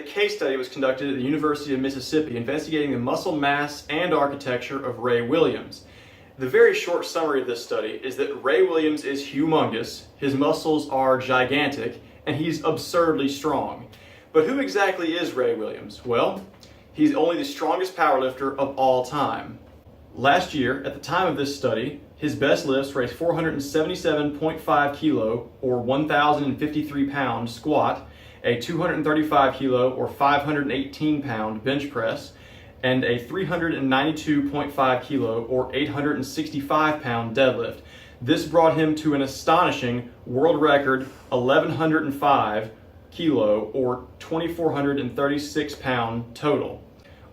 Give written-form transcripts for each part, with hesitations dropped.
case study was conducted at the University of Mississippi investigating the muscle mass and architecture of Ray Williams. The very short summary of this study is that Ray Williams is humongous, his muscles are gigantic, and he's absurdly strong. But who exactly is Ray Williams? Well, he's only the strongest powerlifter of all time. Last year, at the time of this study, his best lifts were a 477.5 kilo or 1,053 pound squat, a 235 kilo or 518 pound bench press, and a 392.5 kilo or 865 pound deadlift. This brought him to an astonishing world record 1,105 kilo or 2,436 pound total.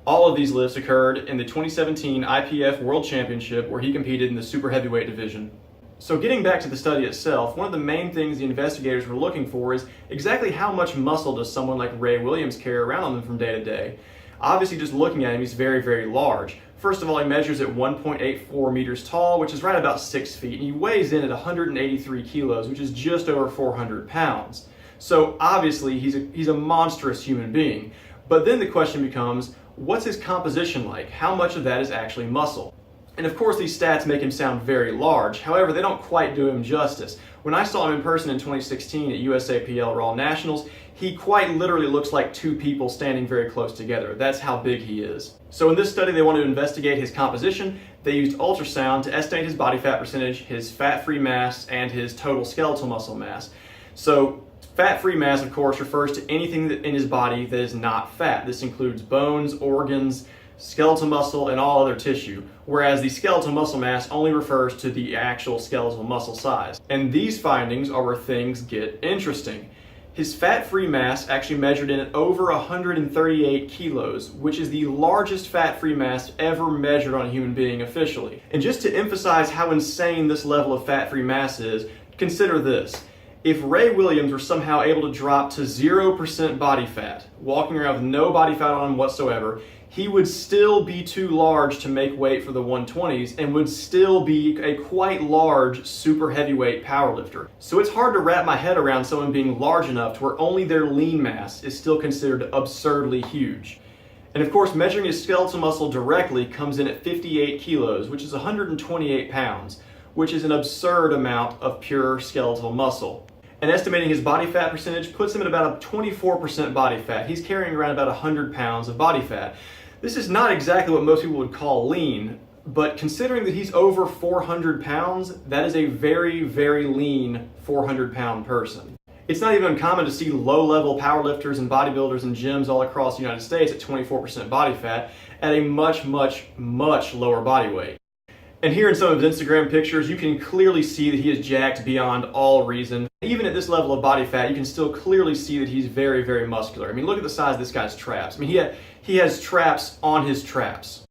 All of these lifts occurred in the 2017 IPF World Championship, where he competed in the super heavyweight division. So getting back to the study itself, one of the main things the investigators were looking for is exactly how much muscle does someone like Ray Williams carry around on them from day to day. Obviously, just looking at him, he's very, very large. First of all, he measures at 1.84 meters tall, which is right about 6 feet, and he weighs in at 183 kilos, which is just over 400 pounds. So obviously, he's a monstrous human being. But then the question becomes, what's his composition like? How much of that is actually muscle? And of course, these stats make him sound very large. However, they don't quite do him justice. When I saw him in person in 2016 at USAPL Raw Nationals, he quite literally looks like two people standing very close together. That's how big he is. So in this study, they wanted to investigate his composition. They used ultrasound to estimate his body fat percentage, his fat-free mass, and his total skeletal muscle mass. So fat-free mass, of course, refers to anything in his body that is not fat. This includes bones, organs, skeletal muscle, and all other tissue, whereas the skeletal muscle mass only refers to the actual skeletal muscle size. And these findings are where things get interesting. His fat-free mass actually measured in at over 138 kilos, which is the largest fat-free mass ever measured on a human being officially. And just to emphasize how insane this level of fat-free mass is, consider this. If Ray Williams were somehow able to drop to 0% body fat, walking around with no body fat on him whatsoever, he would still be too large to make weight for the 120s and would still be a quite large super heavyweight powerlifter. So it's hard to wrap my head around someone being large enough to where only their lean mass is still considered absurdly huge. And of course, measuring his skeletal muscle directly comes in at 58 kilos, which is 128 pounds, which is an absurd amount of pure skeletal muscle. And estimating his body fat percentage puts him at about a 24% body fat. He's carrying around about 100 pounds of body fat. This is not exactly what most people would call lean, but considering that he's over 400 pounds, that is a very, very lean 400-pound person. It's not even uncommon to see low-level powerlifters and bodybuilders in gyms all across the United States at 24% body fat at a much, much, much lower body weight. And here in some of his Instagram pictures, you can clearly see that he is jacked beyond all reason. Even at this level of body fat, you can still clearly see that he's very, very muscular. I mean, look at the size of this guy's traps. I mean, he has traps on his traps.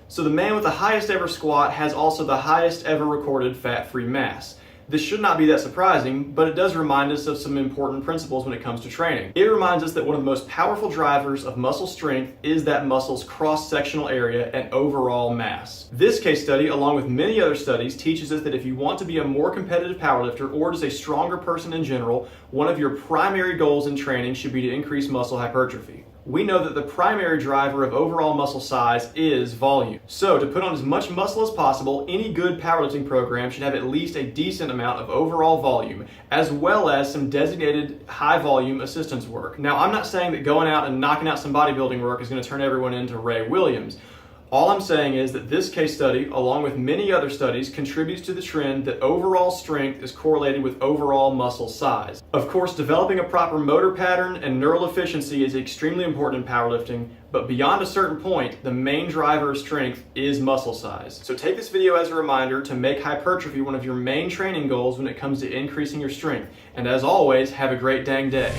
So the man with the highest ever squat has also the highest ever recorded fat-free mass. This should not be that surprising, but it does remind us of some important principles when it comes to training. It reminds us that one of the most powerful drivers of muscle strength is that muscle's cross-sectional area and overall mass. This case study, along with many other studies, teaches us that if you want to be a more competitive powerlifter or just a stronger person in general, one of your primary goals in training should be to increase muscle hypertrophy. We know that the primary driver of overall muscle size is volume. So to put on as much muscle as possible, any good powerlifting program should have at least a decent amount of overall volume, as well as some designated high volume assistance work. Now, I'm not saying that going out and knocking out some bodybuilding work is going to turn everyone into Ray Williams. All I'm saying is that this case study, along with many other studies, contributes to the trend that overall strength is correlated with overall muscle size. Of course, developing a proper motor pattern and neural efficiency is extremely important in powerlifting, but beyond a certain point, the main driver of strength is muscle size. So take this video as a reminder to make hypertrophy one of your main training goals when it comes to increasing your strength. And as always, have a great dang day.